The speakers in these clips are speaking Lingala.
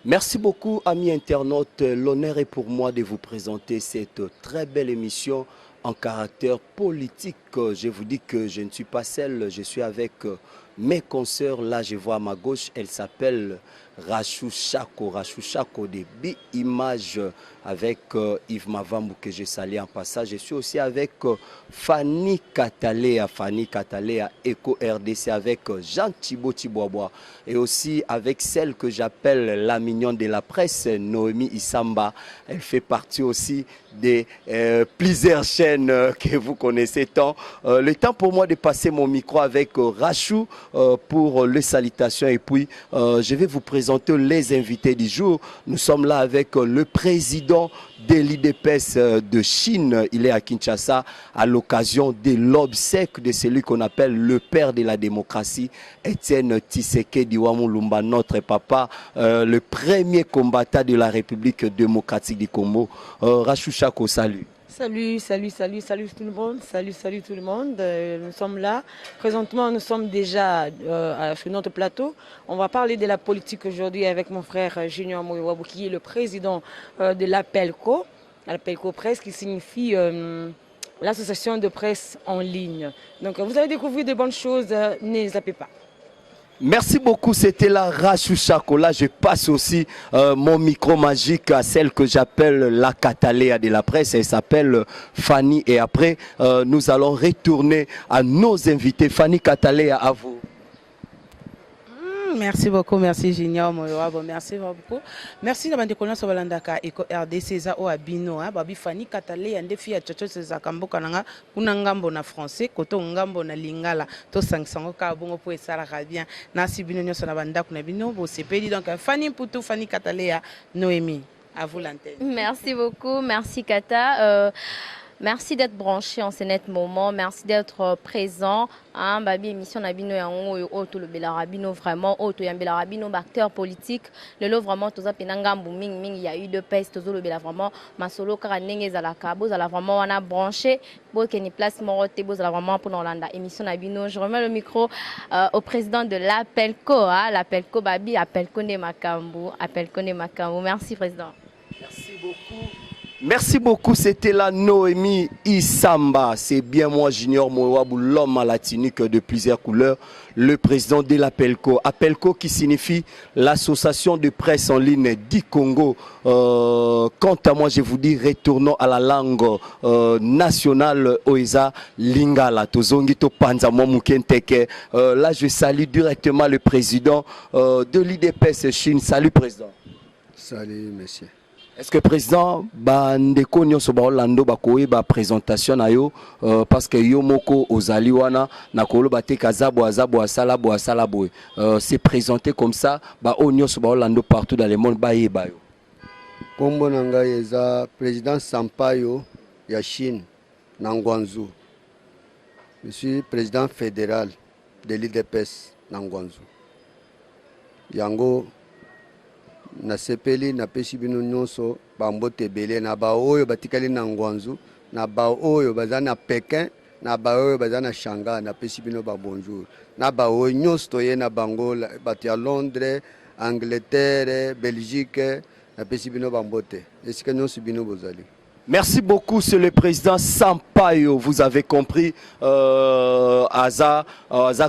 Merci beaucoup, amis internautes. L'honneur est pour moi de vous présenter cette très belle émission en caractère politique. Je vous dis que je ne suis pas seul, je suis avec mes consoeurs. Là, je vois à ma gauche, elle s'appelle Rachou Chako de B-Image avec Yves Mavambou que je salue en passage. Je suis aussi avec Fanny Katalea Eco RDC avec Jean Thibaut Tiboabois et aussi avec celle que j'appelle la mignonne de la presse, Noémie Isamba. Elle fait partie aussi des plusieurs chaînes que vous connaissez tant. Le temps pour moi de passer mon micro avec Rachou pour les salutations et puis je vais vous présenter les invités du jour. Nous sommes là avec le président de l'IDPS de Chine. Il est à Kinshasa à l'occasion de l'obsèque de celui qu'on appelle le père de la démocratie, Étienne Tshisekedi Lumumba, notre papa, le premier combattant de la République démocratique du Congo. Rachou Chako, salut. Salut tout le monde, salut tout le monde. Nous sommes là. Présentement, nous sommes déjà sur notre plateau. On va parler de la politique aujourd'hui avec mon frère Junior Moyowabu, qui est le président de l'APELCO Presse, qui signifie l'association de presse en ligne. Donc vous allez découvrir de bonnes choses, ne zappez pas. Merci beaucoup, c'était la Rachou Chako. Là, je passe aussi mon micro magique à celle que j'appelle la Katalea de la presse. Elle s'appelle Fanny. Et après, nous allons retourner à nos invités. Fanny Katalea, à vous. Merci beaucoup, merci Junior Moyoabo, merci beaucoup. Merci de m'accueillir sur Balandaka Eco RDC za o abino babi Fanny Katalea ndefi ya chocho za kamboka nanga kuna ngambo na français koto ngambo na lingala to sangsango ka bongo po esala bien na sibino nyoso na bandako na bino bo sepeli donc Fanny Mputu Fanny Katalea Noémie à vous l'antenne. Merci beaucoup, merci Kata. Merci d'être branché en ce net moment, merci d'être présent. Babi émission Nabino Yango Oto le Belarabino vraiment Oto Yambelarabino acteur politique. Le lot vraiment toza penanga booming ming il y a eu deux pestes tozo le Bela vraiment masolo karanenge za la cabo za la vraiment on a branché bo keni place morote bo za la vraiment pour Nolanda émission Nabino. Je remets le micro au président de l'APELCO l'APELCO Babi APELCO ne Makambu Merci président. Merci beaucoup. Merci beaucoup, c'était la Noémie Isamba. C'est bien moi, Junior Moyowabu, l'homme à la tunique de plusieurs couleurs, le président de l'APELCO. APELCO qui signifie l'association de presse en ligne du Congo. Quant à moi, je vous dis, retournons à la langue nationale Oeza Lingala. Tozongito Panzamo Mukenteke. Là, je salue directement le président de l'IDPS Chine. Salut, président. Salut, monsieur. Est-ce que président bandeko nyonso ba Orlando bakoye ba présentation na yo parce que yo moko ozali wana na koloba te kazabo azabo asala boy c'est présenté comme ça ba nyonso ba Orlando partout dans le monde ba yeba yo. Kombo nanga eza président Sampaio ya Chine na Ngwanzu. Je suis président fédéral de l'IDPS na Ngwanzu. Yango na sepeli na pesi bino nyonso bambote belé na ba oyo batikali na Ngwanzu na ba oyo baza na Pékin na ba oyo baza na Shanghai na pesi bino ba bonjour na ba oyo nyonso toye na bango bato ya Londres, Angleterre, Belgique na pesi bino bambote esika nyonso bino bozali. Merci beaucoup, c'est le président Sampaio, vous avez compris, Aza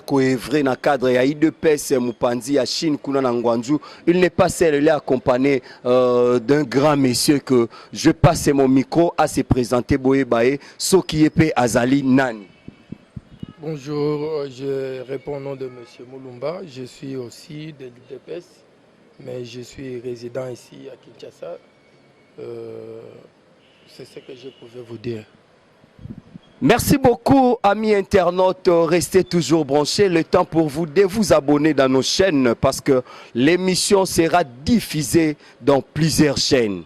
Koevre na cadre ya IDPS Mupanzi à Chine kuna na Ngwanzu. Il n'est pas seul, il est accompagné d'un grand monsieur que je passe mon micro à se présenter Boyebae Sokiepe Azali Nani. Bonjour, je réponds au nom de monsieur Mulumba, je suis aussi de l'IDPS, mais je suis résident ici à Kinshasa. C'est ce que je pouvais vous dire. Merci beaucoup, amis internautes. Restez toujours branchés. Le temps pour vous de vous abonner dans nos chaînes parce que l'émission sera diffusée dans plusieurs chaînes.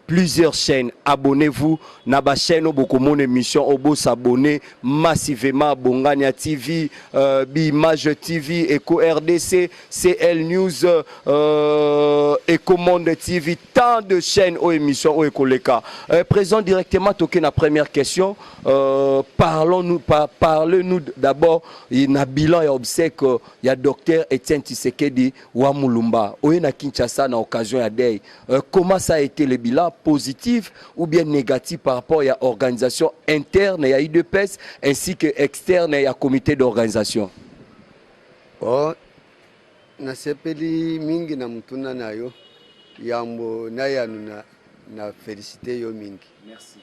plusieurs chaînes. Abonnez-vous na ba chaîne beaucoup mon émission obo s'abonner massivement Bongania TV, Bimage TV, Eco RDC, CL News, Eco Monde TV, tant de chaînes aux émissions au Ecoleka. Présent directement toqué la première question. Parlez-nous d'abord il y a bilan et obsèque il y a docteur Etienne Tshisekedi wa Mulumba oye na Kinshasa na occasion ya day. Comment ça a été le bilan, positif ou bien négatif par rapport à l'organisation interne et à UDPS ainsi que externe et à comité d'organisation? Oh, na sepeli mingi na mutuna nayo yambo na yanu na félicité yo mingi. Merci.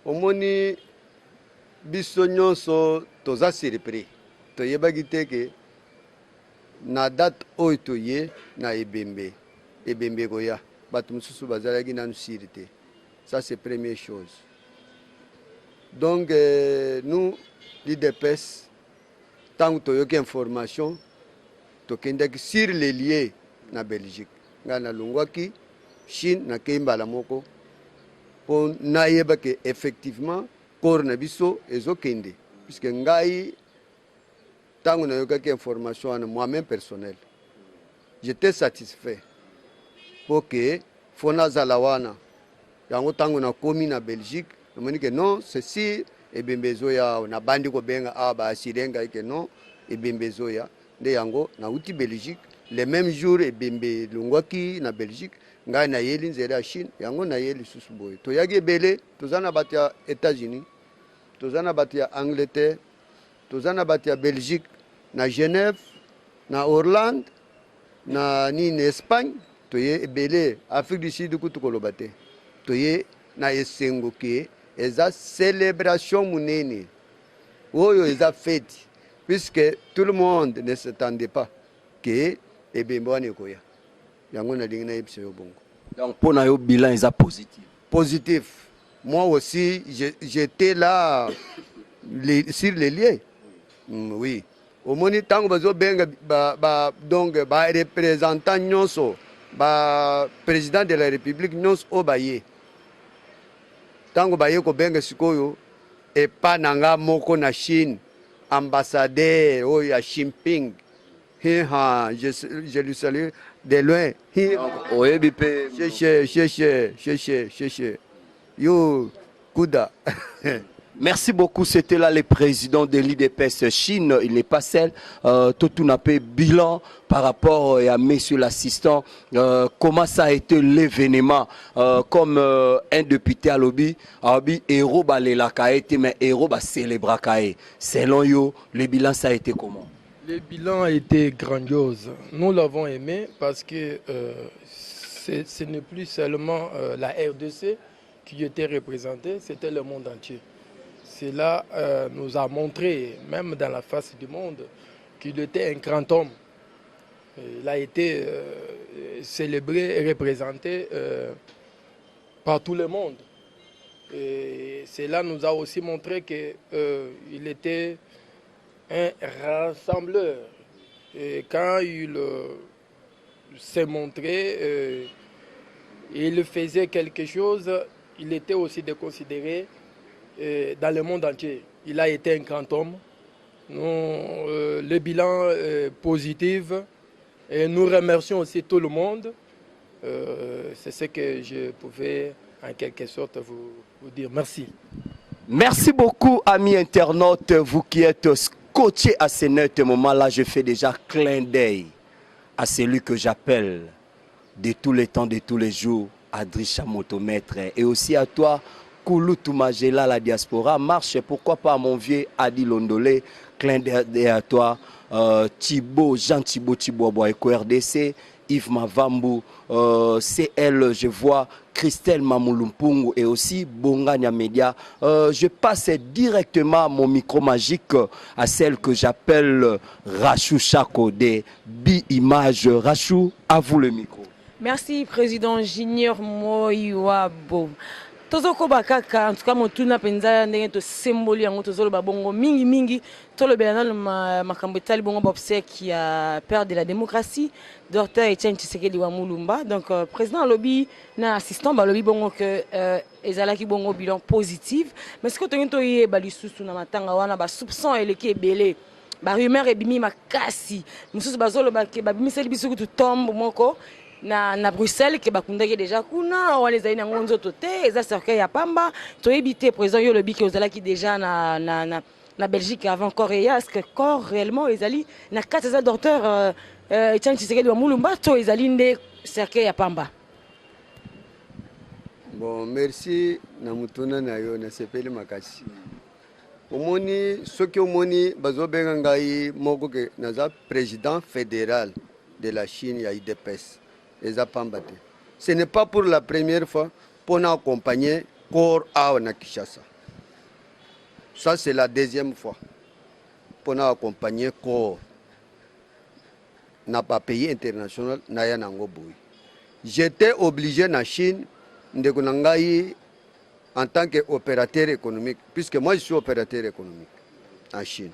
Omoni biso nyonso toza surpris. Toyebaki te ke na date oyo toye na ebembe koya bato mosusu bazalaki nanu siri te. Ça c'est première chose. Donc nous l'IDPS tant toyoki information tokendaki sur les lieux na Belgique nga na longwaki Chine na kembala moko po nayeba ke effectivement corps na biso ezokende puisque ngai tango nayokaki information wana moi-même personnel j'étais satisfait pour que fona zalawana yango tango na komi na Belgique namoni que non ceci ebembezo ya na bandi ko benga aba asirenga que non ebembezo ya nde yango na uti Belgique le même jour ebembe longwaki na Belgique ngai na yeli nzela Chine yango na yeli susuboy to yagi belé tozana batia États-Unis tozana batia Angleterre tozana batia Belgique na Genève na Orlande na ni Espagne toye belé Afrique du Sud kutu kolobate toye na esengo ke eza célébration munene oyo eza fête puisque tout le monde ne s'attendait pas que ebemboane koya yango na lingi na yebisa yo bongo. Donc pour na yo bilan est positif. Positif. Moi aussi j'étais là sur les lieux. Oui. Au moni tango bazo benga donc ba représentant nyonso ba président de la République nyonso obaye. Tango baye ko benga sikoyo et pas nanga moko na Chine ambassadeur o ya Xi Jinping. Je lui salue de loin. Yo, Kuda. Merci beaucoup. C'était là le président de l'IDPS Chine. Il n'est pas seul. Tout n'a pas bilan par rapport à monsieur l'assistant. Comment ça a été l'événement comme un député à lobby, héros la kaete, mais héros célébra kae. Selon yo, le bilan ça a été comment? Le bilan a été grandiose. Nous l'avons aimé parce que ce n'est plus seulement la RDC qui était représentée, c'était le monde entier. Cela nous a montré, même dans la face du monde, qu'il était un grand homme. Il a été célébré et représenté par tout le monde. Et cela nous a aussi montré qu'il était un rassembleur. Et quand il s'est montré, il faisait quelque chose, il était aussi déconsidéré dans le monde entier. Il a été un grand homme. Le bilan est positif et nous remercions aussi tout le monde. C'est ce que je pouvais en quelque sorte vous dire. Merci. Merci beaucoup, amis internautes, vous qui êtes scotchés à ce net moment-là. Je fais déjà clin d'œil à celui que j'appelle de tous les temps, de tous les jours, Adrisha Motomètre. Et aussi à toi, Kouloutou Magela, la diaspora. Marche, pourquoi pas à mon vieux Adi Londolé, clin d'œil à toi, Thibaut, Jean Thibaut Eco RDC, Yves Mavambu, CL, je vois Christelle Mamoulumpungu et aussi Bongania Media. Je passe directement mon micro magique à celle que j'appelle Rachou Chako de Bi-Image. Rachou, à vous le micro. Merci, Président Junior Moïwabo. tozokoba kaka en tout cas motuna penza ndenge to symbole yango tozoloba bongo mingi tolobela nano makambo etali bongo baobsèque ya père de la démocratie Dr Etienne Tshisekedi wa Mulumba. Donc président alobi na assistant balobi bongo que ezalaki bongo bilan positif, mais ce que tongi toyeba lisusu na matanga wana ba soupçon eleki ebele ba rumeur ebimi makasi mosusu bazoloba ke babimiseli biso kutu tombe moko na Bruxelles ke bakundaki déjà kuna wana ezali nango nzoto te eza cercueil ya pamba toyebi te président yo lobi ke ozalaki déjà na Belgique avant corps est-ce que corps réellement ezali na kati eza docteur Etienne Tshisekedi wa Mulumba to ezali nde cercueil ya pamba. Bon, merci na mutuna na yo na sepeli makasi. Omoni soki omoni bazobenga ngai moko ke naza président fédéral de la Chine ya IDPS. Ce n'est pas pour la première fois pour nous accompagner corps à Kinshasa. Ça, c'est la deuxième fois pour nous accompagner corps. N'a pas payé international, n'a pas payé. J'étais obligé en Chine de kunangai en tant qu'opérateur économique, puisque moi je suis opérateur économique en Chine.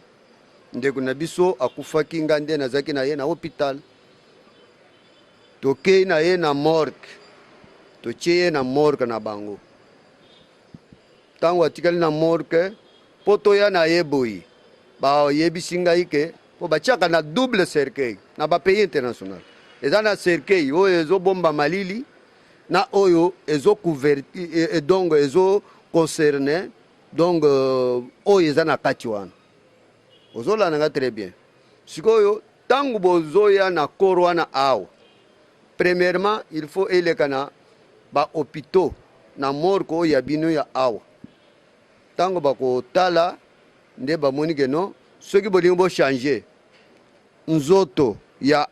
De kunabiso akufaki ngande nazaki na ye na hôpital. Toke na ye na morgue, toche na morgue na bango. Tango atikali na morgue, poto ya na ye boyi. Ba yebi singa ike, po bachaka na double cercueil, na ba pays international. Eza na cercueil, oyo ezo bomba malili, na oyo ezo couverti, et donc ezo concerné, donc oyo eza na kati wana. Ozo la nanga très bien. Sikoyo, tango bozo ya na koro wana awa. Premièrement, il faut elekana ba hôpitaux na morgue ya bino ya awa. Tango bako tala nde ba monike no, ceux qui bolingo bo changer nzoto ya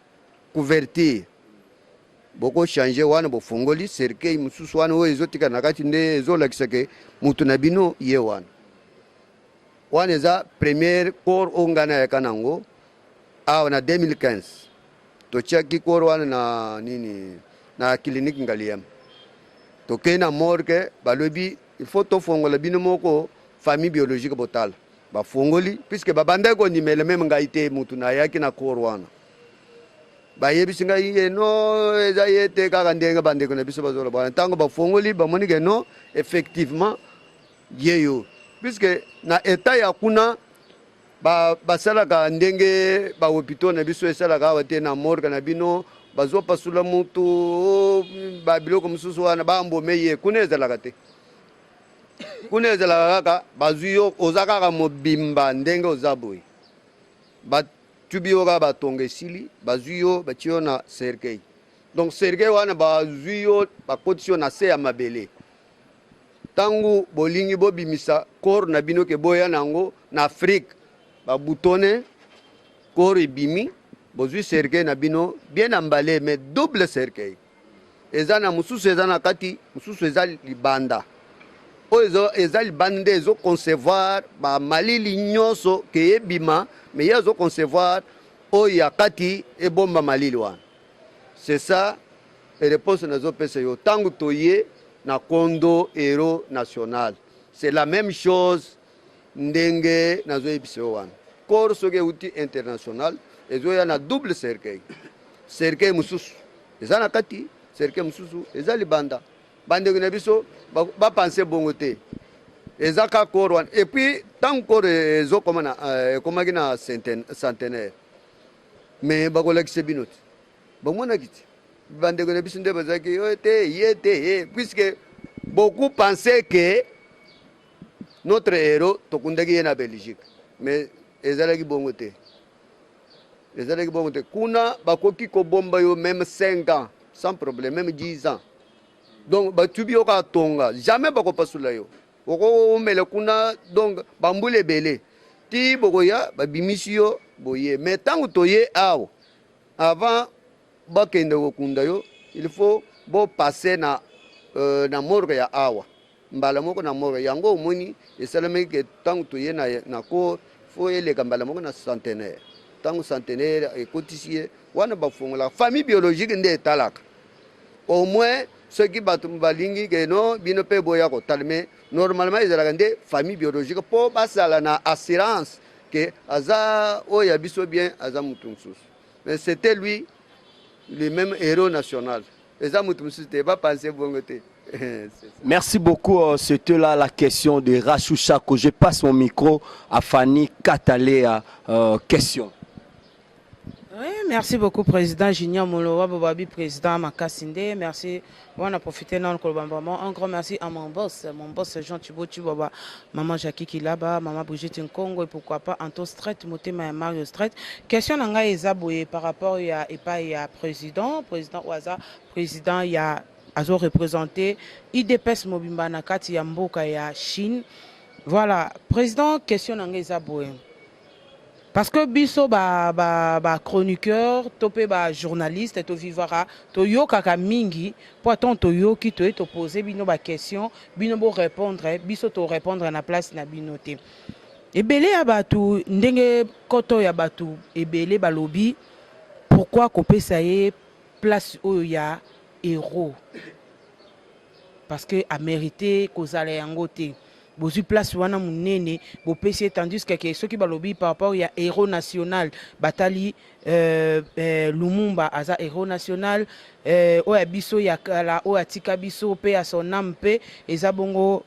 couverture. Boko changer wana bo fongoli cercueil mususu wana o ezotika nakati nde ezolakisa ke mutu na bino ye wana. Wana eza premier corps ongana ya kanango awa na 2015. Tochaki korwana na nini na clinique ngaliam toke na morgue balobi il faut to fongola bino moko famille biologique botala ba fongoli puisque babanda ko nimele même ngaite mutu na yaki na korwana ba yebi singa ye no eza yete kaka ndenga bande ko na biso bazola bana tango ba fongoli ba monike no effectivement yeyo puisque na état ya kuna basalaka ndenge ba hôpitaux na biso esalaka wate na morgue na bino bazo pasula mutu ba biloko mususu wana bambo meye kuna ezalaka te kuna ezalaka kaka bazuyo ozaka ka mobimba ndenge ozaboyi ba tubio ka batonga esili bazuyo batio na cercueil donc cercueil wana bazuyo bakotio na se ya mabele tangu bolingi bobimisa corps na bino ke boya nango na Afrique ba boutonné corps bimi bozui cercueil na bino bien emballé mais double cercueil ezana mususu ezana kati mususu ezali libanda o ezali bande ezo concevoir ba malili nyoso ke ebima mais yazo concevoir o ya kati e bomba malili wana. C'est ça et réponse nazo pesa yo tangu toye na kondo héros national. C'est la même chose ndenge nazo ebiso wana. Corps soge outil international ezo ya na double cercueil. Cercueil mususu ezana kati cercueil mususu ezali banda. Bande ko na biso ba penser bongo te. Ezaka corps wana et puis tant corps ezo komana komaki na centenaire. Mais bakola kisebinot. Bamona kiti. Bande ko na biso nde bazaki yete puisque beaucoup pensaient que notre héros tokundaki na Belgique. Mais ezalaki bongo te. Ezalaki bongo te. Kuna bakoki ko bomba yo même 5 ans sans problème, même 10 ans. Donc batubi yo ka tonga, jamais bako pasula yo. Oko mele kuna donc bambule belé. Ti bokoya babimisi yo boye. Mais tango toye awo avant bakende kokunda yo, il faut bo passer na morgue ya awa. Mbala moko na morgue yango omoni esalami ke tango toye na ko faut les gambala moko na centenaire. Tango centenaire et cotissier wana bafongola famille biologique nde talaka. Au moins ceux qui balingi que non bino pe boya ko talme normalement ils la famille biologique pour basala na assurance que aza o ya biso bien aza mutumsus mais c'était lui le même héros national aza mutumsus te pas penser bongote. Merci beaucoup. C'était là la question de Rachou Chako. Je passe mon micro à Fanny Katalea. Question. Oui, merci beaucoup, Président Junior Molowa Bobabi, Président Makasinde. Merci. On a profité dans le Colbambama. Un grand merci à mon boss Jean Thibault Tubaba, Maman Jackie Kilaba, Maman Brigitte Nkongo et pourquoi pas Anto Strait, Motema et Mario Strait. Question Nanga Ezaboué par rapport à Président Ouaza, Président, il y a Azo représenté IDPS Mobimba Nakati Yamboka ya Chine. Voilà, Président, question Nanga Ezaboué. Parce que biso ba chroniqueur, topé ba journaliste, to vivara, to yo kaka mingi, pour ton to yo qui te poser bino ba question, bino bo répondre, biso to répondre na place na binoté. Ebele ya batu ndenge koto ya batu ebele balobi, pourquoi kopesa ye place oyo ya héros? Parce que a mérité kozala yango te. Bozu place wana munene bo pesi tandis que ceux qui balobi par rapport ya héros national batali Lumumba aza héros national oya biso ya kala oya tika biso pe à son âme pe ezabongo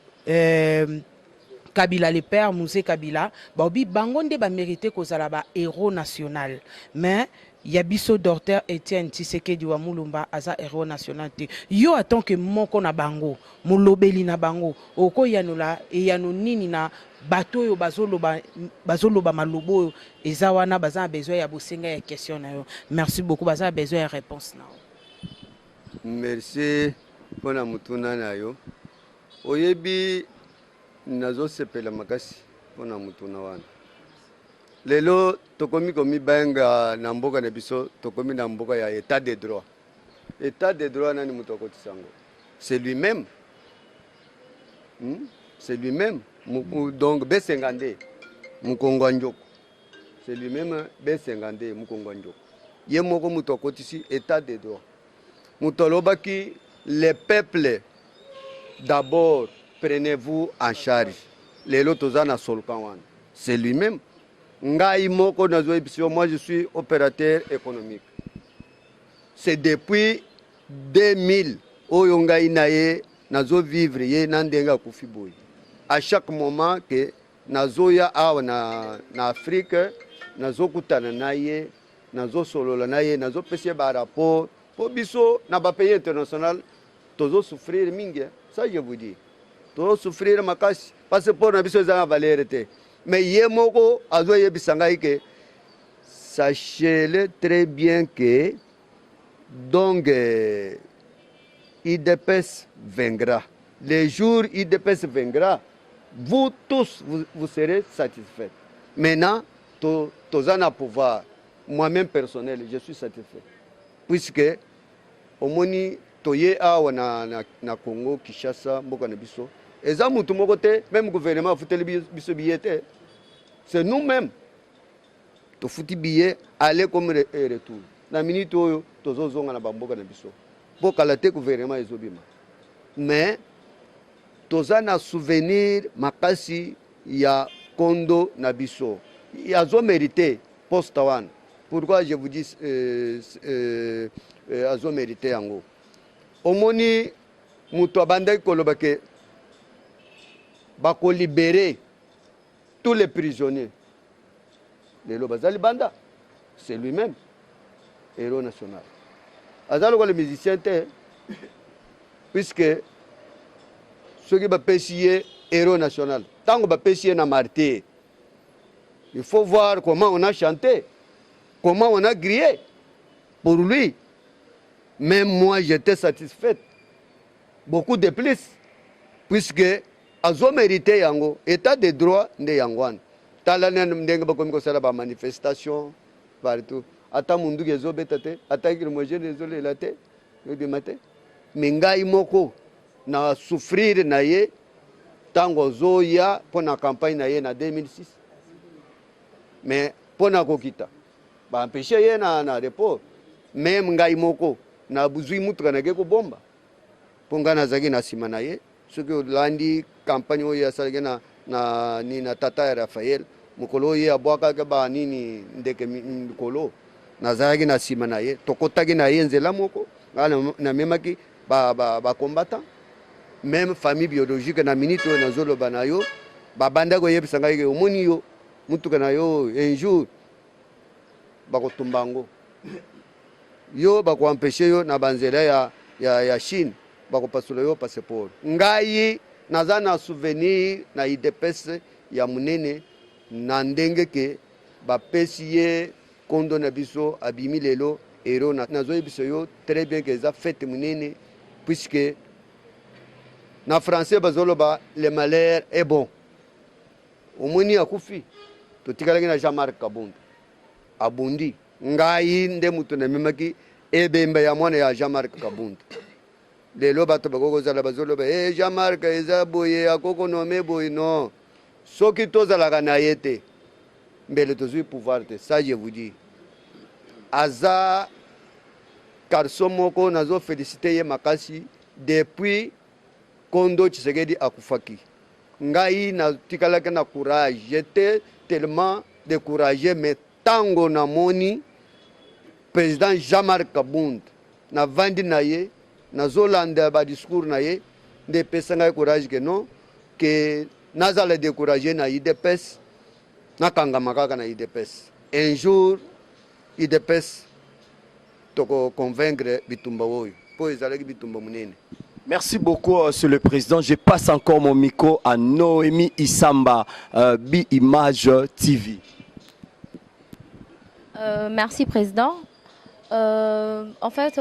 Kabila le père Mousé Kabila baobi bango nde ba mérité kozala ba héros national mais Yabiso Docteur Etienne Tshisekedi wa Mulumba aza héros national te. Yo attend que moko na bango, molobeli na bango, oko yanula e yanonini na bato yo bazoloba malobo eza wana baza besoin ya bosenga ya question na yo. Merci beaucoup baza besoin ya réponse na yo. Merci pona mutuna na yo. Oyebi nazo sepela makasi pona mutuna wana. Lelo tokomi komi benga na mboka na biso tokomi na mboka ya état de droit. État de droit nani mutoko tisango. C'est lui-même. C'est lui-même. Donc B50 Mukongo Njoko. C'est lui-même B50 Mukongo Njoko. Ye moko mutoko tisi état de droit. Mutoloba ki les peuples d'abord prenez-vous en charge. Lelo tozana solkan. C'est lui-même. Moi je suis opérateur économique. C'est depuis 2000 oyonga inaye nazo vivre ye nandenga kufiboy. À chaque moment que nazoya awa na Afrique nazo kutana naye nazo solola naye nazo pese ba rapport po biso na ba pays international tozo souffrir mingi. Ça je vous dis. Tozo souffrir makasi parce que pour na biso za valeur te. Mais Yemoko azoye bisangai que sachez-le très bien que donc IDPS vaincra. Les jours IDPS vaincra, vous tous vous serez satisfaits. Maintenant, tozana pouvoir, moi-même personnel, je suis satisfait. Puisque au moni toye awa na Congo, Kinshasa, mboka na biso. Et ça, même gouvernement a foutu le billet. C'est nous-mêmes. Tu fous le billet, aller comme retour. La minute où tu as besoin de bamboka na biso. Pour que le gouvernement est obima. Mais, tu as un souvenir, makasi, il y a Kondo na biso. Il y a zo mérité, post-tawan. Pourquoi je vous dis, a zo mérité en gros. Au moni, mutu abandai kolobake. Bako libérer tous les prisonniers. Le Lobazali Banda, c'est lui-même, héros national. Azalo le musicien, puisque ceux qui va pêcher héros national, tant qu'on va pêcher na martyr, il faut voir comment on a chanté, comment on a grillé pour lui. Même moi, j'étais satisfait. Beaucoup de plus, puisque azo mérité yango état de droit nde yangwan tala ndenge bakomi kosala ba manifestation partout ata mundu gezo betate ata kirmoje désolé la te de matin mengai moko na souffrir na ye tango zoya pona campagne na ye na 2006 mais pona kokita ba empêcher ye na report même ngai moko na buzui mutuka na ke ko bomba ponga nazaki na sima na ye soki olandi campagne oyo asalaki na tata ya Raphaël mokolo oyo abwakaka banini ndeke mikolo nazalaki na sima na ye tokotaki na ye nzela moko ngai namemaki bacombattant même famille biologique na minute oyo nazoloba na yo babanda koyebisa ngai ke omoni yo mutuka na yo un jour bakotumba yango yo bakoampeshe yo na banzela ya Chine bakopasula yo passeport ngai naza na souvenir na IDPS ya munene na ndenge ke bapesi ye kondo na biso abimi lelo ero nazoyebisa yo très bien que eza fête munene puisque na français bazoloba le malheur est bon omoni akufi totikalaki na Jean-Marc Kabunda abundi ngai nde mutu namemaki ebemba ya mwana ya Jean-Marc Kabunda lelo bato bakokozala bazoloba Jean-Marc eza boye akoko nome boye non soki tozalaka na ye te mbele tozwi pouvoir te ça je vous dis aza garçon moko nazo féliciter ye makasi depuis Kondo Tshisekedi akufaki ngai natikalaki na courage j'étais tellement découragé mais tango namoni président Jean-Marc Kabunda na vandi na ye nazolanda ba discours na ye nde pesa ngai courage que non que nazala découragé na IDPS nakangama kaka na IDPS un jour IDPS toko convaincre bitumba oyo po ezalaki bitumba munene. Merci beaucoup, Monsieur le Président. Je passe encore mon micro à Noémie Isamba, Bi-Image TV. Merci, Président. En fait,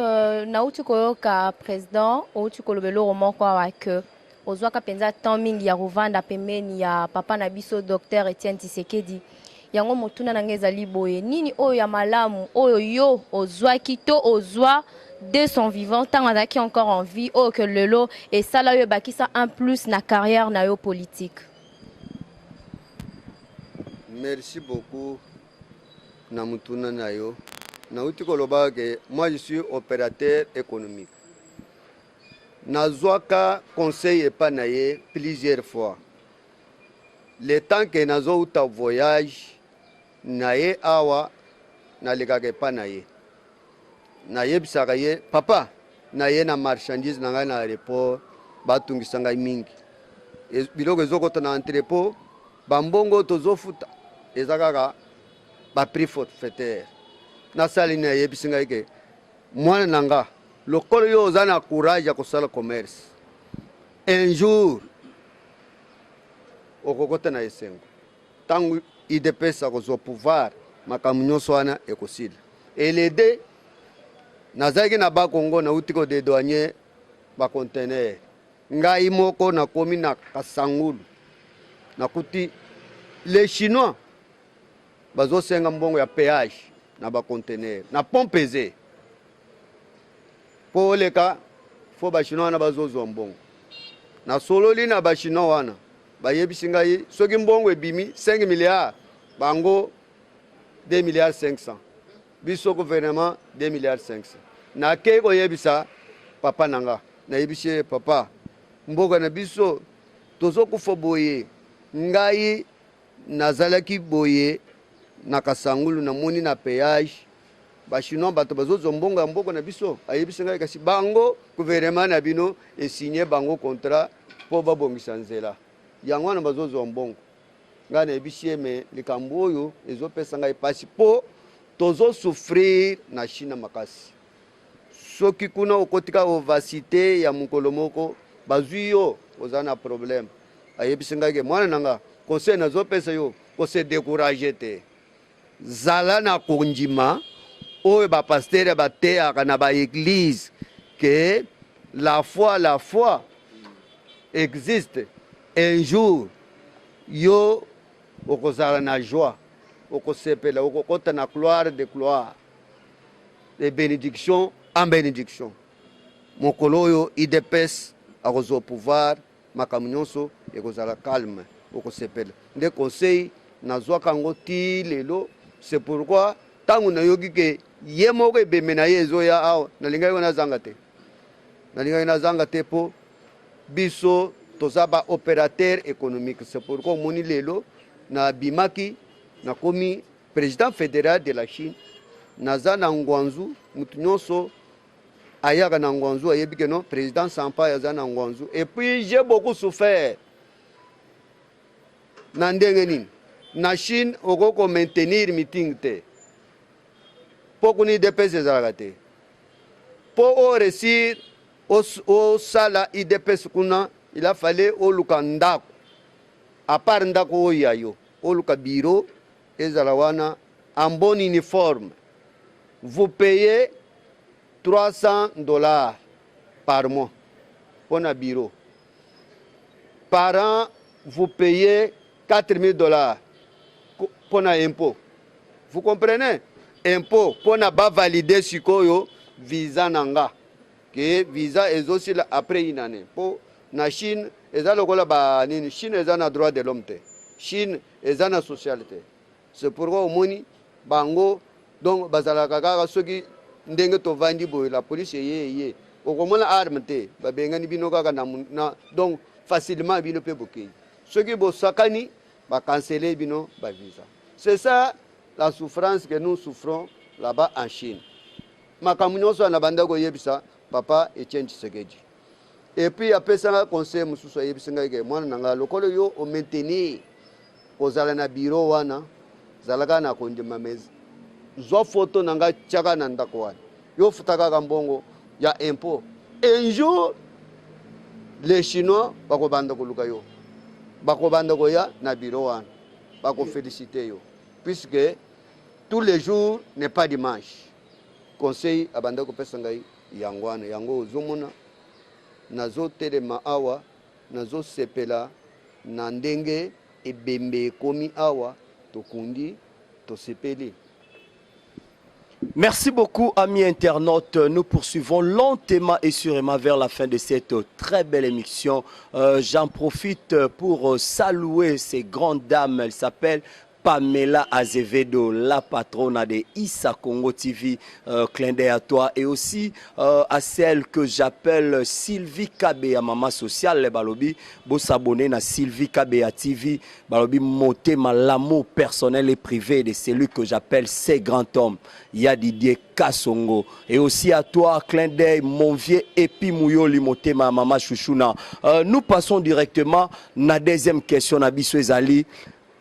nauti koyoka président outi kolobelo roman kwa wake ozwaka penza temps mingi ya rovanda pembeni ya papa na biso docteur Etienne Tshisekedi yango motuna na ngeza liboye nini oyo ya malamu oyo yo ozwaki to ozwa de son vivant tant azaki encore en vie oyo que lelo et ça là yo bakisa un plus na carrière na yo politique. Merci beaucoup na mutuna na yo. Nauti koloba que moi je suis opérateur économique. Nazwaka conseil epanaye plusieurs fois. Le temps que nazo uta voyage naye awa nalikaka epanaye. Naye bisaka ye papa naye na marchandise nanga na aéroport batungisa ngai mingi. Biloko ezokota na entrepôt bambongo tozofuta ezakaka ba prix forfaitaire. Nasali na yebisi ngai ke mwana nanga lokolo yo oza na courage ya kosala commerce un jour okokota na esengo tangu IDPS akozwa pouvoir makambo nyonso wana ekosila elede nazalaki na bakongo nauti kodedouanye bacontener ngai moko nakomi na Kasangulu nakuti les chinois bazosenga mbongo ya péage na ba conteneur na pompe eze po leka fo ba chinois na bazozwa mbongo na sololi na ba chinois wana bayebisi ngai soki mbongo ebimi 5 milliards bango 2 milliards 500 biso gouvernement 2 milliards 500 na ke ko yebisa papa nanga na yebisi papa mboka na biso tozokufa boye ngai nazalaki boye na Kasangulu na moni na péage ba chinois bato bazozwa mbongo ya mboko na biso ayebisi ngai kasi bango gouvernement na bino e signé bango contrat po babongisa nzela yango wana bazozwa mbongo ngai na yebisi me likambo oyo ezopesa ngai pasi po tozo souffrir na Chine makasi soki kuna okotika ovacité ya mukolo moko bazwi yo oza na problème ayebisi ngai ke mwana nanga conseil nazopesa yo ko se décourager te zala na konjima oyo ba pasteur ba teaka na ba église que la foi existe un jour yo okozala na joie okosepela okokota na gloire de gloire de bénédiction en bénédiction mokolo oyo IDPS akozwa pouvoir makambo nyonso ekozala calme okosepela nde conseil nazwaka ngo ti lelo. C'est pourquoi tangu nayoki ke ye moko ebeme na ye ezoya awa nalingai wana zanga te nalingai nazanga te po biso toza ba opérateur économique. C'est pourquoi moni lelo na bimaki na komi président fédéral de la Chine naza na ngwanzu mutu nyonso ayaka na ngwanzu ayebi ke non président Sampa yaza na ngwanzu. Et puis j'ai beaucoup souffert na ndenge nini na Chine okoko maintenir meeting te po kuni DPS ezalaka te po o réussir au sala IDPS kuna il a fallu oluka ndako à part ndako oyayo oluka bureau ezala wana en bon uniforme. Vous payez $300 par mois pour un bureau. Par an, vous payez $4,000 pour un impôt. Vous comprenez? Impôt pour ne pas valider ce que visa nanga. Que visa est aussi là après une année. Pour la Chine, Chine est un droit de l'homme. Chine est une socialité. C'est pourquoi au moni bango donc bazalaka kaka soki ndenge to vandi boy la police ye okomona arme te babengani bino kaka na donc facilement bino pe boké soki bo sakani ba canceller bino ba visa. C'est ça la souffrance que nous souffrons là-bas en Chine. Makamunyo so na banda ko yebisa papa Etienne Tshisekedi. Et puis après ça conseil mususu yebisa ngake mwana nanga lokolo yo o maintenir kozala na bureau wana zalaka na kondima mezi zo photo nanga chaka na ndako wana yo futaka kambongo ya impôt. Un jour les Chinois bakobanda koluka yo bakobanda koya na bureau wana bako féliciter yo puisque tous les jours n'est pas dimanche. Conseil abanda ko pesa ngai yangwana yango zomona nazo telema awa nazo sepela na ndenge ebembe komi awa tokundi tosepeli. Merci beaucoup, amis internautes. Nous poursuivons lentement et sûrement vers la fin de cette très belle émission. J'en profite pour saluer ces grandes dames. Elles s'appellent Pamela Azevedo, la patronne de Issa Congo TV, clin d'œil à toi, et aussi à celle que j'appelle Sylvie Kabea, maman sociale, balobi, bo s'abonner na Sylvie Kabea TV, balobi monter l'amour personnel et privé de celui que j'appelle ces grands hommes, Didier Kassongo, et aussi à toi, clin d'œil, mon vieux Epi Mouyoli, monter ma maman chouchouna. Nous passons directement à la deuxième question, Nabiso Ezali.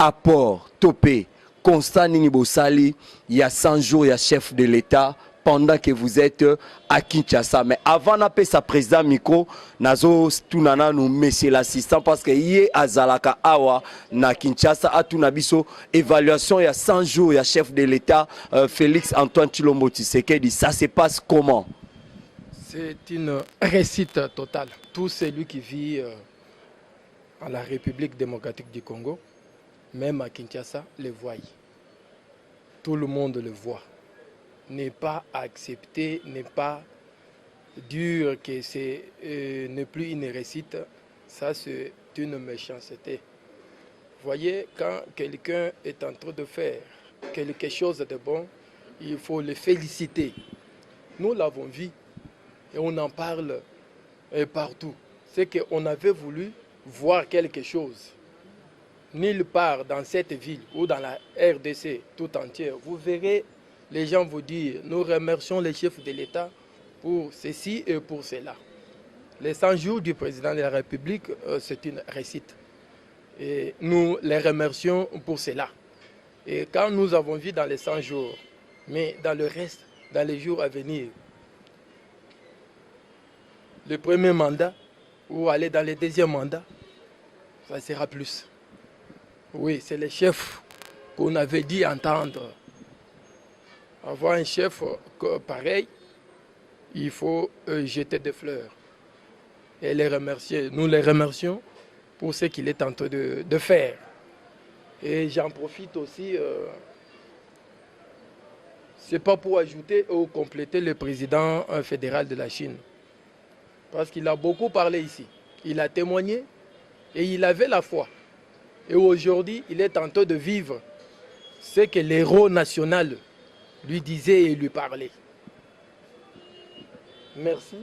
Apport, topé, constat Nini Bossali, il y a 100 jours, il y a chef de l'État pendant que vous êtes à Kinshasa. Mais avant d'appeler sa président micro, nazo tunana nous monsieur l'assistant parce que hier à Zalaka Awa na Kinshasa à Tunabiso évaluation il y a 100 jours, il y a chef de l'État Félix Antoine Tshilombo Tshisekedi. Ça se passe comment? C'est une réussite totale. Tout celui qui vit à la République démocratique du Congo, même à Kinshasa, le voit. Tout le monde le voit. N'est pas accepté, n'est pas dire que c'est n'est plus une réussite. Ça, c'est une méchanceté. Vous voyez, quand quelqu'un est en train de faire quelque chose de bon, il faut le féliciter. Nous l'avons vu et on en parle partout. C'est qu'on avait voulu voir quelque chose. Nulle part dans cette ville ou dans la RDC tout entière, vous verrez les gens vous dire nous remercions les chefs de l'État pour ceci et pour cela. Les 100 jours du président de la République, c'est une réussite. Et nous les remercions pour cela. Et quand nous avons vu dans les 100 jours, mais dans le reste, dans les jours à venir, le premier mandat ou aller dans le deuxième mandat, ça sera plus. Oui, c'est les chefs qu'on avait dit entendre. Avoir un chef pareil, il faut jeter des fleurs et les remercier. Nous les remercions pour ce qu'il est en train de faire. Et j'en profite aussi, c'est pas pour ajouter ou compléter le président fédéral de la Chine. Parce qu'il a beaucoup parlé ici. Il a témoigné et il avait la foi. Et aujourd'hui, il est en train de vivre ce que l'héros national lui disait et lui parlait. Merci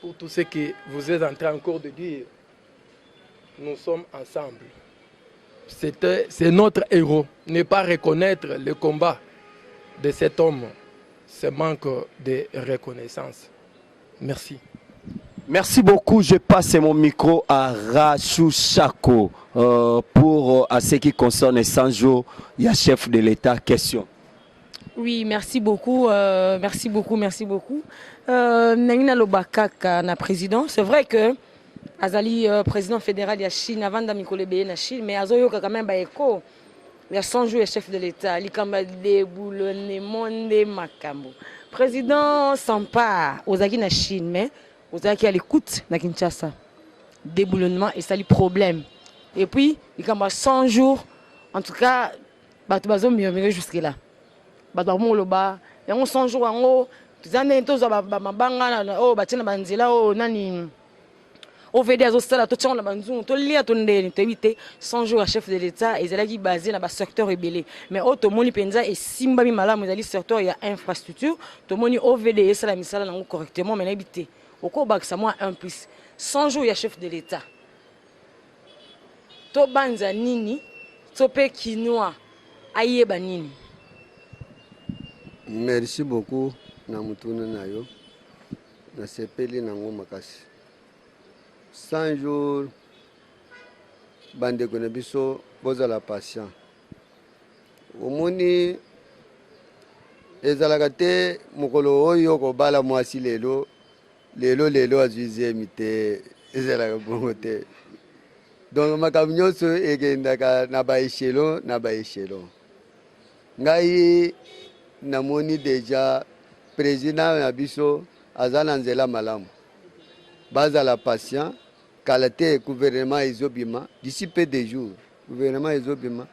pour tout ce que vous êtes en train encore de dire. Nous sommes ensemble. C'est notre héros. Ne pas reconnaître le combat de cet homme, c'est manque de reconnaissance. Merci. Merci beaucoup. Je passe mon micro à Rachou Chako pour à ce qui concerne 100 jours. Il y a chef de l'État. Question. Oui, merci beaucoup. Merci beaucoup. Nangina Lobakaka na président. C'est vrai que Azali président fédéral de la Chine avant d'amicolébé na Chine, mais Azoyo quand même baeko. Il y a 100 jours chef de l'État. Likamba déboulonné monde makambo. Président s'empare aux Aki na Chine, mais aux Aki à l'écoute na Kinshasa. Déboulonnement et ça les problèmes. Et puis il y a 100 jours. En tout cas, batu bazo mieux jusque là. Batu mo loba. Il y a 100 jours en haut. Tuzane tozo ba mabanga na oh batina banzela oh nani. OVD azosala to na banzungu to lia to ndeni to éviter 100 jours à chef de l'État et zalaki basé na ba secteur rebellé mais auto moni penza et simba mi malamu zali secteur ya infrastructure to moni OVD esala misala nango correctement mais na éviter oko bakisa moi 1+ 100 jours ya chef de l'État to banza nini to pe kinoa ayeba nini. Merci beaucoup na mutuna nayo na sepeli nango makasi 100 jours bande kone biso bozala patient omoni ezalaka te mokolo oyo kobala mwasi lelo azwiziemi te ezalaka bongo te donc makambo nyonso ekendaka na baechelon ngai namoni deja président na biso aza na nzela malamu bazala patient kala te gouvernement ezobima d'ici peu de jours gouvernement ezobima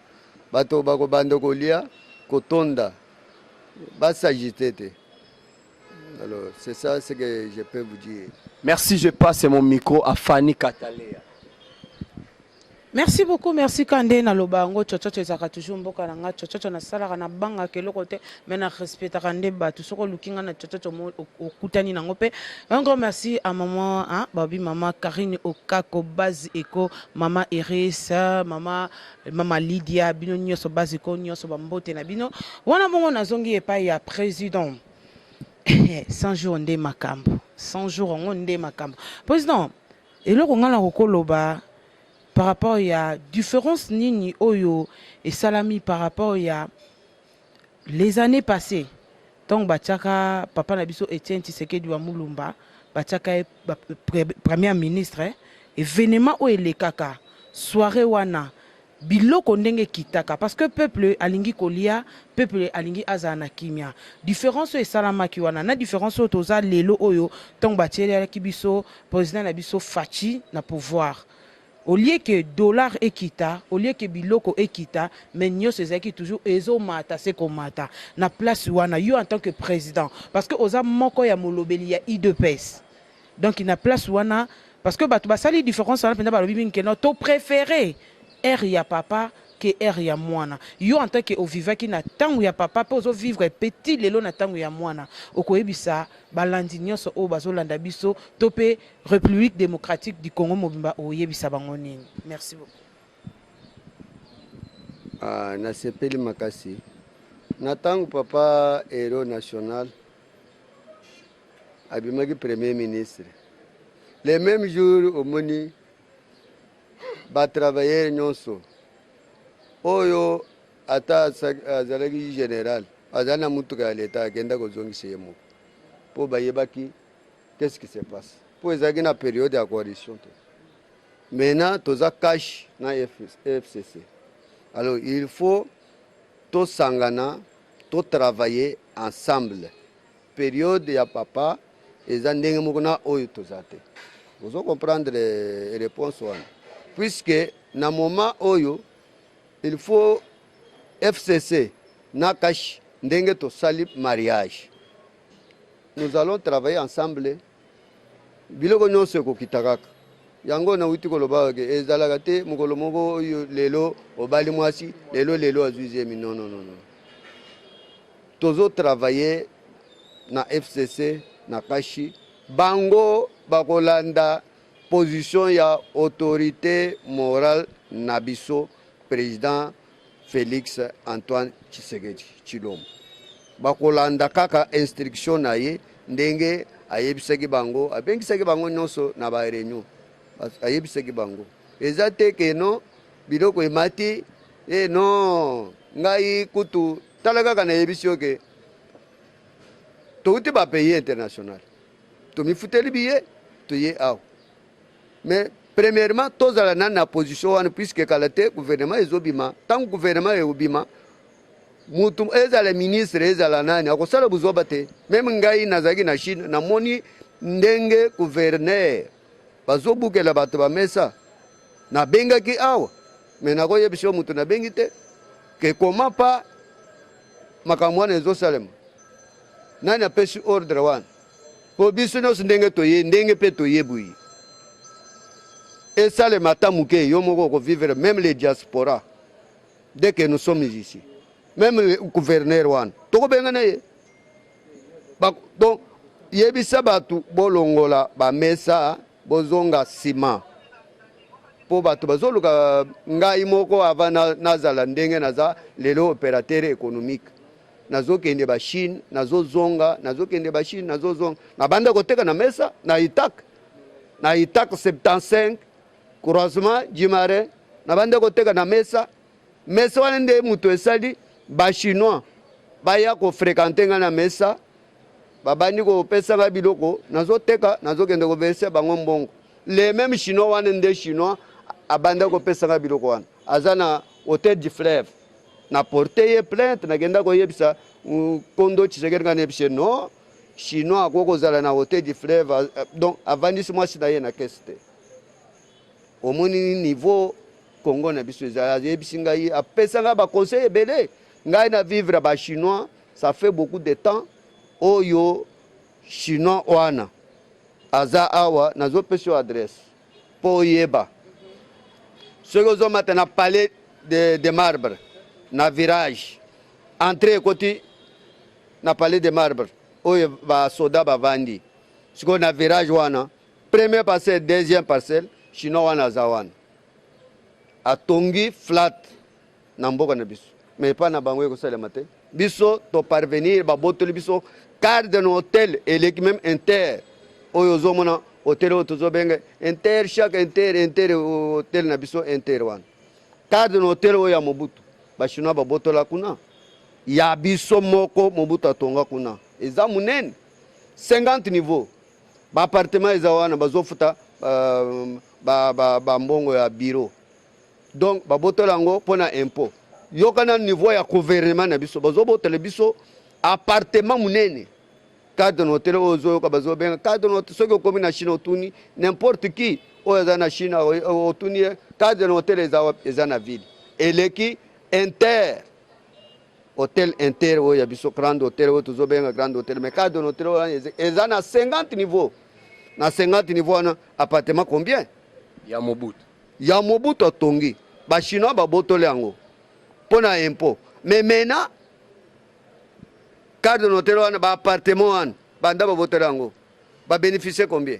bato bakobanda kolia kotonda basagite te. Alors c'est ça ce que je peux vous dire. Merci, je passe mon micro à Fanny Katalea. Merci beaucoup, merci Kandé na lobango chochocho ezaka toujours mboka na nga chochocho na salaka na banga keloko te mais na respecta Kandé batu soko lukinga na chochocho okutani nango pe. Un grand merci à maman babi maman Karine Okako Base Eko maman Eresa maman Lydia bino nyoso Base Eko nyoso bambote na bino wana bongo nazongi epai ya président 100 jours nde makambo 100 jours nde makambo président eloko ngala kokoloba par rapport à différence nini oyo et salami par rapport à les années passées. Donc bachaka papa nabiso Etienne Tshisekedi wa Mulumba bachaka premier ministre événement o ele kaka soirée wana biloko ndenge kitaka parce que peuple alingi kolia peuple alingi azana kimia différence et salama ki wana na différence o toza lelo oyo donc bachele kibiso président nabiso fachi na pouvoir. Au lieu que dollar ekita, au lieu que biloko ekita, mais nous c'est qui toujours ezo mata c'est comme mata na place wana yo en tant que président parce que oza moko ya molobeli ya IDPS. Donc il na place wana parce que batu basali différence wana penda balobi mingi no to préféré er ya papa que er ya mwana. Yo en tant que au vivaki na tangu ya papa pe ozo vivre petit lelo na tangu ya mwana. Okoyebisa balandi nyonso o bazolanda biso topé République démocratique du Congo mobimba oyebisa bango nini. Merci beaucoup. Na sepeli makasi na tangu papa héros national abimaki premier ministre le même jour omoni ba travailler nyonso oyo ata azalaki général azana mutuka ya leta agenda kozongisa ye moko po bayebaki qu'est-ce qui se passe po ezalaki na période ya coalition te maintenant toza cash na FCC. Alors il faut to sangana to travailler ensemble période ya papa eza ndenge moko na oyo toza te vous comprendre réponse wana puisque na moment oyo il faut FCC na cash ndenge to sali mariage. Nous allons travailler ensemble. Biloko nyonso kokitaka. Yango na wuti koloba ke ezalaka te mokolo moko lelo obali mwasi lelo azwiziemi non. Tozo travailler na FCC na kashi bango bakolanda position ya autorité morale na biso président Félix Antoine Tshisekedi Tshilombo. Bakolanda kaka instruction na ye ndenge ayebisaki bango, abengisaki bango nyonso na ba réunion. Ayebisaki bango. Eza te ke no biloko emati non ngai kutu talaka kana yebisio ke touti ba pays international. To mi futeli billet to ye aw. Mais premièrement, tous à la position puisque le gouvernement est obima, tant que le gouvernement est obima, mutum ezala ministre ezala nani akosala buzobate même ngai nazaki na Chine na moni ndenge gouverneur bazobukela bato ba mesa na bengaki awa mais na koye biso mutu na bengite ke comment pas makamwana ezosalema nani apesi ordre wana po biso nyonso ndenge toye ndenge pe toyebuyi esale matamuke yo moko ko vivre même les diaspora dès que nous sommes ici. Même le gouverneur wan toko bengana ye donc yebisa batu bolongola ba mesa bozonga sima po batu bazoluka ngai moko avana nazala ndenge naza lelo opérateur économique nazokende ba Chine nazozonga nazokende ba Chine nazozonga na banda koteka na mesa na itak 75 croisement Jimare na banda koteka na mesa wana nde mutu esali ba chinois baya ko fréquenter nga na mesa babandi ko pesa nga biloko nazoteka nazokende ko verser bango mbongo les mêmes chinois wana nde chinois abanda ko pesa nga biloko wana azana hôtel du fleuve na porter plainte na genda ko yebisa kondo Tshisekedi nga nebise non chinois ko zala na hôtel du fleuve donc avandisi mwasi na ye na keste au moni niveau Congo na biso za yebisi ngai apesa nga ba conseil ebele ngai na vivre ba chinois ça fait beaucoup de temps oyo chinois wana aza awa nazo pesio adresse po yeba soko zo matana palais de marbre na virage entrée côté na palais de marbre oyo ba soda ba vandi soko na virage wana première parcelle deuxième parcelle chinois wana za wana atongi flat na mboka na biso mais pas na bango ko sala matin biso to parvenir ba botoli biso carte de hôtel et l'équipe inter oyo zomona hôtel otozo benga inter chaque inter hôtel na biso inter wan carte de hôtel oyo Mobutu ba chinois ba botola kuna ya biso moko Mobutu atonga kuna eza munene 50 niveaux ba appartement eza wana bazofuta ba mbongo ya bureau. Donc babotolango pona impôt yokana niveau ya gouvernement na biso bazobotela biso appartement munene cadre de hôtel ozo ka bazobenga cadre de hôtel soko komi na Chine otuni n'importe qui oza na Chine otuni cadre de hôtel eza na ville eleki inter hôtel inter o ya biso grand hôtel o tozobenga grand hôtel mais cadre de hôtel eza na 50 niveaux na 50 niveaux na appartement combien ya Mobutu atongi ba chinois ba botole yango pona impôt mais maintenant cadre de hôtel wana ba appartement wana banda ba botole yango ba bénéficier combien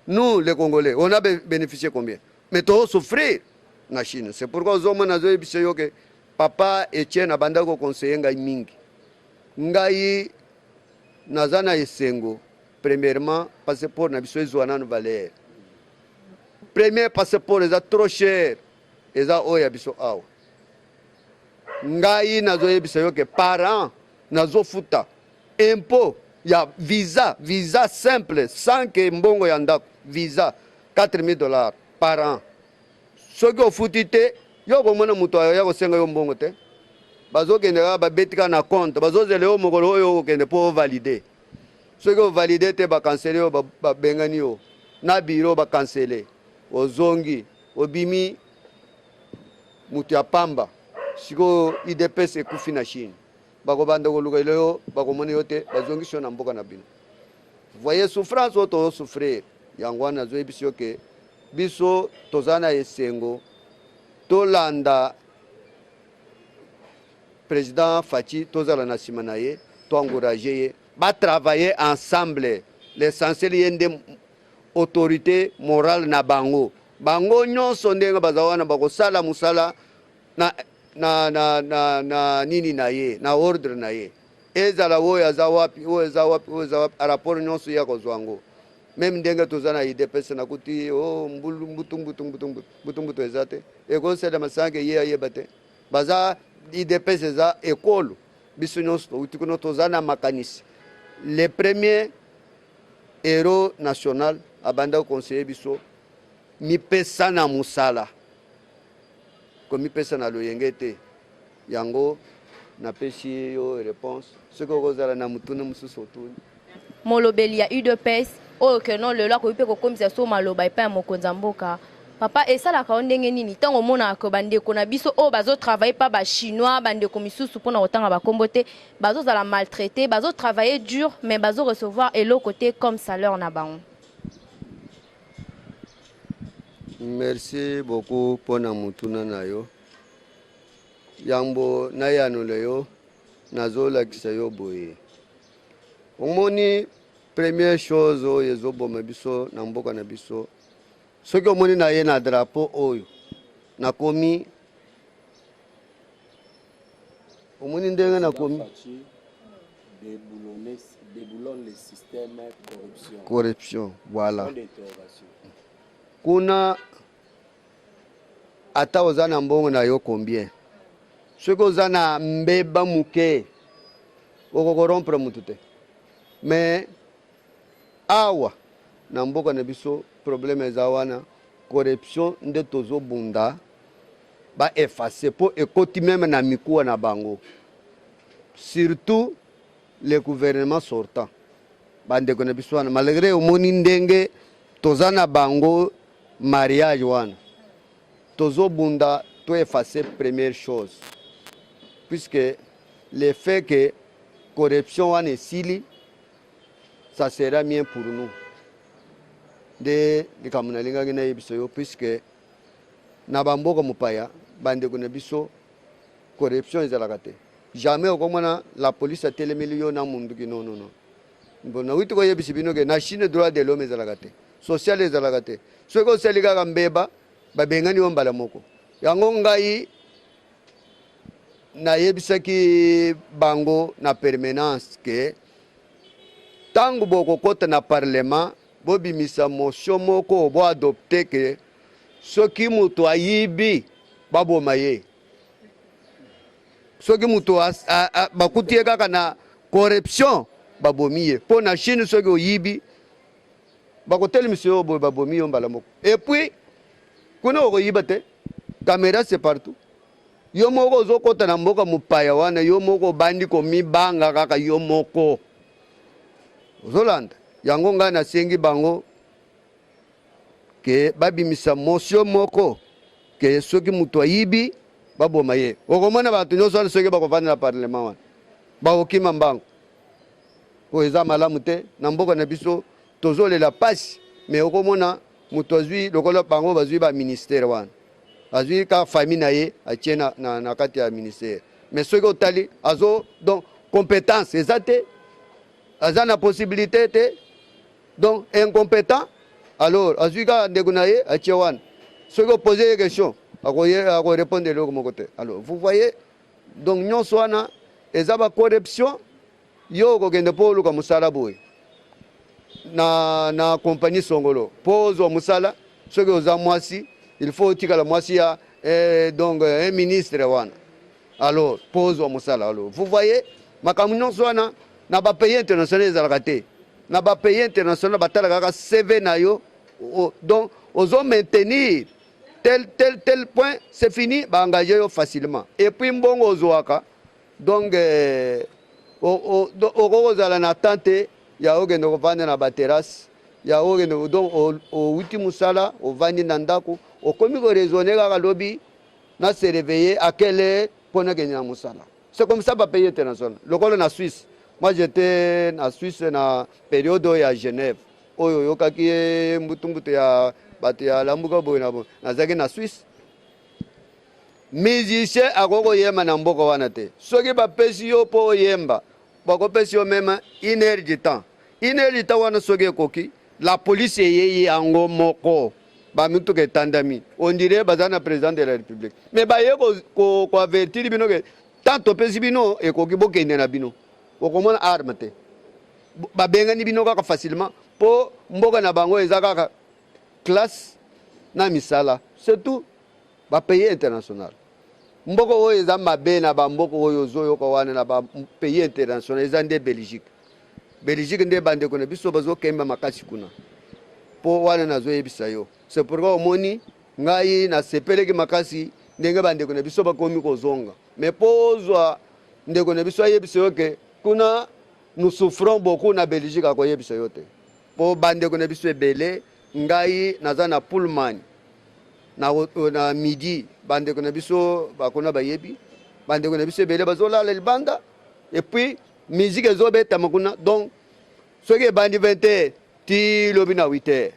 nous les Congolais on a bénéficié combien mais to souffrir na Chine c'est pourquoi zoma nazo ebise yoke papa Etienne abanda ko conseiller ngai mingi ngai nazana esengo premièrement passeport na biso ezwana no valeur premier passeport est trop cher et ça oya biso awa ngai nazo yebisa yo ke par an nazo futa impôt ya visa simple sans que mbongo ya ndako visa $4,000 par an soki ofuti te yo komona mutu ya kosenga yo mbongo te bazokende kaka babetika na compte bazozela yo mokolo oyo okende mpo ovalider soki ovalider te bakansele yo babengani yo na biro bakansele ozongi obimi mutu ya pamba siko IDPS ekufi na Chine bakobanda koluka yo bakomona yo te bazongisi yo na mboka na bino voyez souffrance oyo tozosouffrir yango wana nazoyebisi yo ke biso toza na esengo tolanda président Faci tozala na nsima na ye toencourage ye batravailler ensemble l'essentiel ye nde autorité morale na bango bango nyonso ndenge bazawana bakosala musala na nini na ye na ordre na ye ezala oyo aza wapi oyo eza wapi oyo eza wapi rapport nyonso ya kozwa ngo même ndenge toza na idps na kuti mbutumbutu eza te ekosala masange ye ayeba te baza idps eza ekolo biso nyonso touti kuno toza na makanisi le premier héros national abanda conseiller biso mipesa na musala komipesa na loyenge te yango napesi yo réponse soki okozala na mutuna mosusu otuni molobeli ya UDPS oyo keno lelo akoki mpe kokomisa so maloba epai ya mokonzi ya mboka papa esalaka yo ndenge nini ntango omonaka bandeko na biso oyo bazotravaille pa bachinois bandeko misusu mpona kotanga bakombo te bazozala maltraité bazotravaille dur mais bazorecevoir eloko te comme salaire na bango. Merci beaucoup mpona mutuna na yo yambo nayanula yo nazolakisa yo boye omoni première chose oyo ezoboma biso na mboka na biso soki omoni na ye na drapeau oyo nakomi omoni ndenge nakomi déboulonne le système corruption voilà kuna ata oza na mbongo na yo combien soki oza na mbeba muke okokorompre mutu te mais awa na mboka na biso problème eza wana corruption nde tozobunda baefface mpo ekoti meme na mikuwa na bango surtout le gouvernement sortant bandeko na biso wana malgré omoni ndenge toza na bango mariage wana tozobunda to effacer première chose puisque le fait que corruption wana esili ça sera bien pour nous de likambo nalingaki nayebisa yo puisque na bamboka mopaya bandeko na biso corruption ezalaka te jamais okomona la police atelemeli yo na munduki non mbona witi koyebisa bino ke na Chine droit de l'homme ezalaka te social ezalaka te soki osali kaka mbeba babengani yo mbala moko yango ngai nayebisaki bango na permanence ke ntango bokokota na parlement bobimisa motion moko boadopte ke soki moto ayibi baboma ye soki moto bakuti ye kaka na corruption babomi ye mpo na Chine soki oyibi bakotelemisa yo boye babomi yo mbala moko et puis kuna okoyiba te caméra c'est partout yo moko ozokota na mboka mopaya wana yo moko obandi komibanga kaka yo moko ozolanda yango ngai nasengi bango ke babimisa motion moko ke soki moto ayibi baboma ye okomona bato nyonso wana soki bakovanda na parlement wana bakokima mbango po eza malamu te na mboka na biso tozolela pasi mais okomona moto azwi lokola bango bazwi baministère wana azwi ka famille na ye atie na kati ya ministère mais soki otali azo donc compétence eza te aza na possibilité te donc incompétent alors azwi ka ndeko na ye atie wana soki opose ye question akorépondre eloko moko te alors vous voyez donc nyonso wana eza bacorruption yo okokende mpo oluka mosala boye na compagnie songolo mpo ozwa mosala soki oza mwasi il faut otikala mwasi ya donc un ministre wana alors mpo ozwa mosala alors vous voyez makambo nyonso wana na bapays international ezalaka te na bapays international batalaka kaka CV na yo donc ozo maintenir tel point c'est fini baengage yo facilement et puis mbongo ozwaka donc okozala na tante ya okende kovanda na baterase ya okende donc outi mosala ovandi na ndako okomi koraisonne kaka lobi na se réveiller à quelle heure mpona kende na mosala c'est comme ça bapays international lokolo na Suisse moi j'étais na Suisse na période oyo ya Genève oyo yokaki mbutumbutu ya bato ya lambuka boye na boye nazalaki na Suisse musicien akokoyemba na mboka wana te soki bapesi yo mpo oyemba bakopesi yo meme 1 heure du temps wana soki ekoki la police est yango moko bamitu ke tandami on dirait bazana président de la République mais baye ko avertir bino ke tanto pesi bino e ko kiboke na bino okomona arme te babengani bino kaka facilement po mboka na bango ezaka classe na misala c'est tout ba pays international mboko oyo eza mabe na bamboko oyo ozoyoka wana na ba pays international eza nde Belgique nde bandeko na biso bazokemba makasi kuna po wana nazoyebisa yo c'est pourquoi omoni ngai nasepeleki makasi ndenge bandeko na biso bakomi kozonga mais po ozwa ndeko na biso ayebisa yo ke kuna nous souffrons beaucoup na Belgique akoyebisa yo te po bandeko na biso ebele ngai naza na Pullman na midi bandeko na biso bakona bayebi bandeko na biso ebele bazolala libanda et puis musique ezobeta makuna donc soki ebandi 20h ti lobi na 8h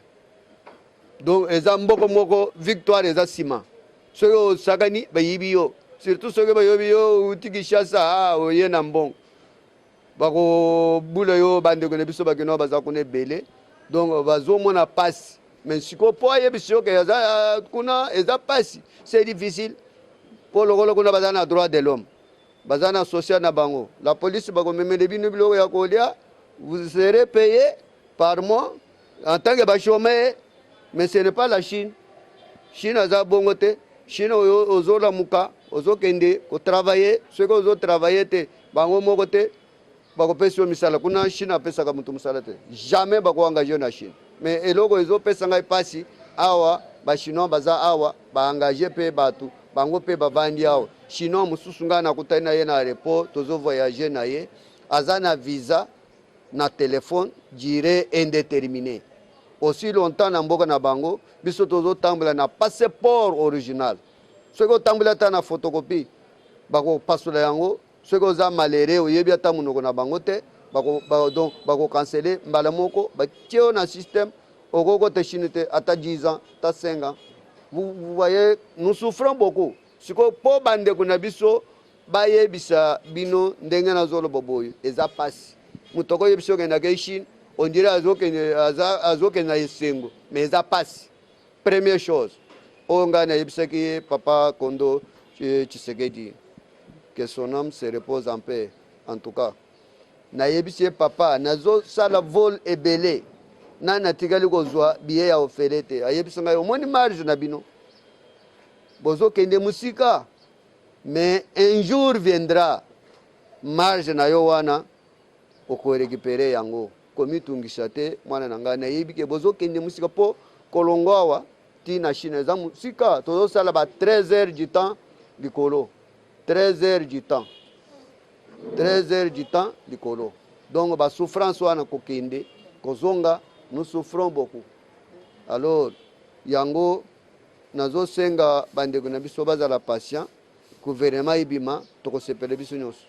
donc eza mboko moko victoire eza nsima soki osakani bayibi yo surtout soki bayobi yo uti Kinshasa oye na mbongo bakobula yo bandeko na biso bakeno baza kuna ebele donc bazomona pasi mais sikoyo po ayebisi yo ke eza kuna eza pasi c'est difficile po lokola kuna baza na droit de l'homme baza na social na bango la police bakomemele bino biloko ya kolia vous serez payé par mois en tant que bachômeur mais ce n'est pas la Chine aza bongo te Chine oyo ozolamuka ozokende kotravailler soki ozotravailler te bango moko te bakopesi yo misala kuna Chine apesaka mutu musala te jamais bakoengage na Chine mais eloko ezopesa ngai pasi awa bachinois baza awa baengage mpe bato bango mpe bavandi awa chinois mosusu ngai nakutani na ye na aéroport tozovoyage na ye aza na visa na telefone durée indéterminée aussi longtemps na mboka na bango biso tozotambola na passeport original soki otambola ata na photocopie bakopasola yango soki oza malere oyebi ata monoko na bango te donc bakokansele mbala moko batie yo na système okoko te Chine te ata 10 ans ata 5 ans vous voyez nous souffrons beaucoup sikoyo po bandeko na biso bayebisa bino ndenge nazoloba boye eza pasi moto akoyebisa okendaka Chine on dirait azokende na esengo mais eza pasi première chose oyo ngai nayebisaki ye papa Kondo Tshisekedi que son âme se repose en paix en tout cas nayebisi ye papa nazosala vol ebele nani natikali kozwa biye ya ofele te ayebisa ngai omoni marge na bino bozokende musika mais un jour viendra marge na yo wana okorekipere yango komitungisa te mwana na ngai nayebi ke bozokende musika po kolongo awa ti na Chine eza musika tozosala ba 13 heures du temps likolo 13 heures du temps 13 heures du temps likolo donc ba souffrance wana kokende kozonga nous souffrons beaucoup alors yango nazosenga bandeko na biso bazala patient gouvernement ibima tokosepela biso nyonso.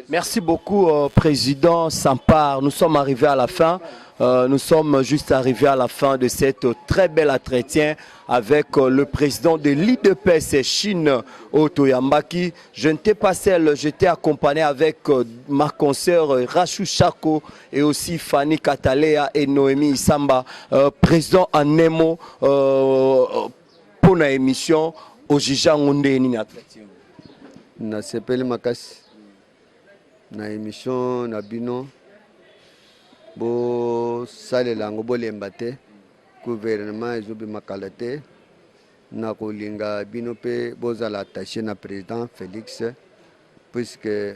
Merci beaucoup, Président Sampar. Nous sommes arrivés à la fin. Nous sommes juste arrivés à la fin de cette très bel entretien avec le président de l'IDPS Chine, Otto Yambaki. Je n'étais pas seul, j'étais accompagné avec ma consoeur Rachou Chako et aussi Fanny Katalea et Noémie Isamba. Président Anemo, pour la émission, au Jija Ngondeni. Na sepeli makasi. Na émission na bino bo salela ngo bolemba te gouvernement ezobi makala te na kolinga bino pe bozala attaché na président Félix puisque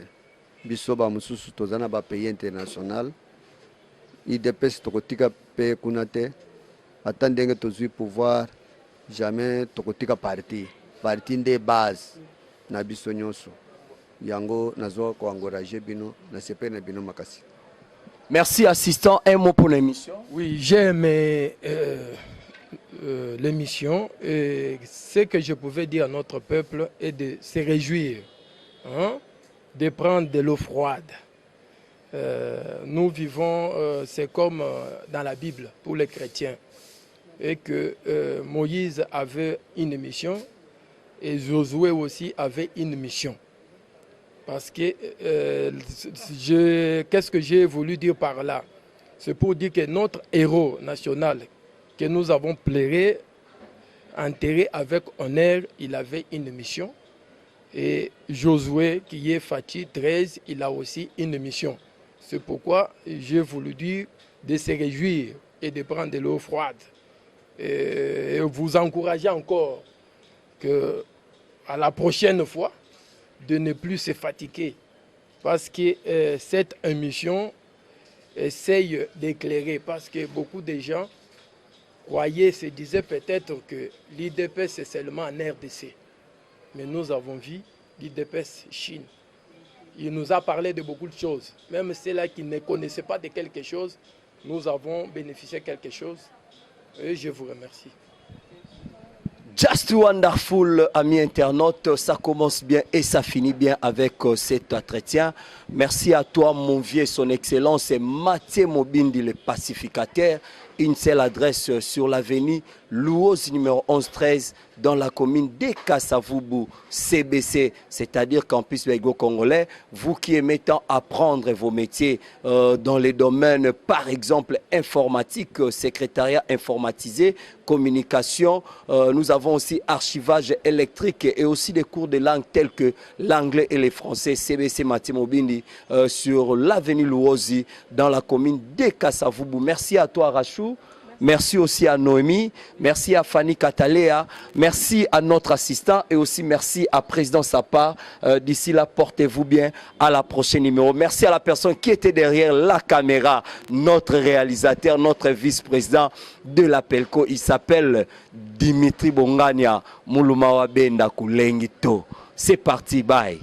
biso ba mususu tozana ba pays international IDPS tokotika pe kuna te ata ndenge tozwi pouvoir jamais tokotika parti nde base na biso nyonso yango nazo ko encourager bino na sepe na bino makasi. Merci assistant, un mot pour l'émission. Oui, j'ai aimé l'émission et ce que je pouvais dire à notre peuple est de se réjouir, hein, de prendre de l'eau froide. Nous vivons, c'est comme dans la Bible pour les chrétiens et que Moïse avait une mission et Josué aussi avait une mission. Parce que qu'est-ce que j'ai voulu dire par là? C'est pour dire que notre héros national que nous avons pleuré, enterré avec honneur, il avait une mission. Et Josué, qui est Fatih 13, il a aussi une mission. C'est pourquoi j'ai voulu dire de se réjouir et de prendre de l'eau froide. Et vous encourager encore que, à la prochaine fois, de ne plus se fatiguer. Parce que cette émission essaye d'éclairer. Parce que beaucoup de gens croyaient, se disaient peut-être que l'IDPS c'est seulement en RDC. Mais nous avons vu l'IDPS Chine. Il nous a parlé de beaucoup de choses. Même ceux-là qui ne connaissaient pas de quelque chose, nous avons bénéficié de quelque chose. Et je vous remercie. Just wonderful, amis internautes, ça commence bien et ça finit bien avec cet entretien. Merci à toi, mon vieux, son excellence, c'est Mathieu Mobindi, le pacificateur. Une seule adresse sur l'avenue Louose numéro 11-13 dans la commune de Kassavubu, CBC, c'est-à-dire Campus Bego Congolais. Vous qui aimez tant apprendre vos métiers dans les domaines, par exemple, informatique, secrétariat informatisé, communication. Nous avons aussi archivage électrique et aussi des cours de langue tels que l'anglais et le français. CBC Mathieu Mobindi sur l'avenue Louosi dans la commune de Kassavubu. Merci à toi, Rachou. Merci aussi à Noémie, merci à Fanny Katalea, merci à notre assistant et aussi merci à Président Sapa. D'ici là, portez-vous bien, à la prochaine numéro. Merci à la personne qui était derrière la caméra, notre réalisateur, notre vice-président de la Pelco. Il s'appelle Dimitri Bongania Mulumawa Benda Kulengito. C'est parti, bye.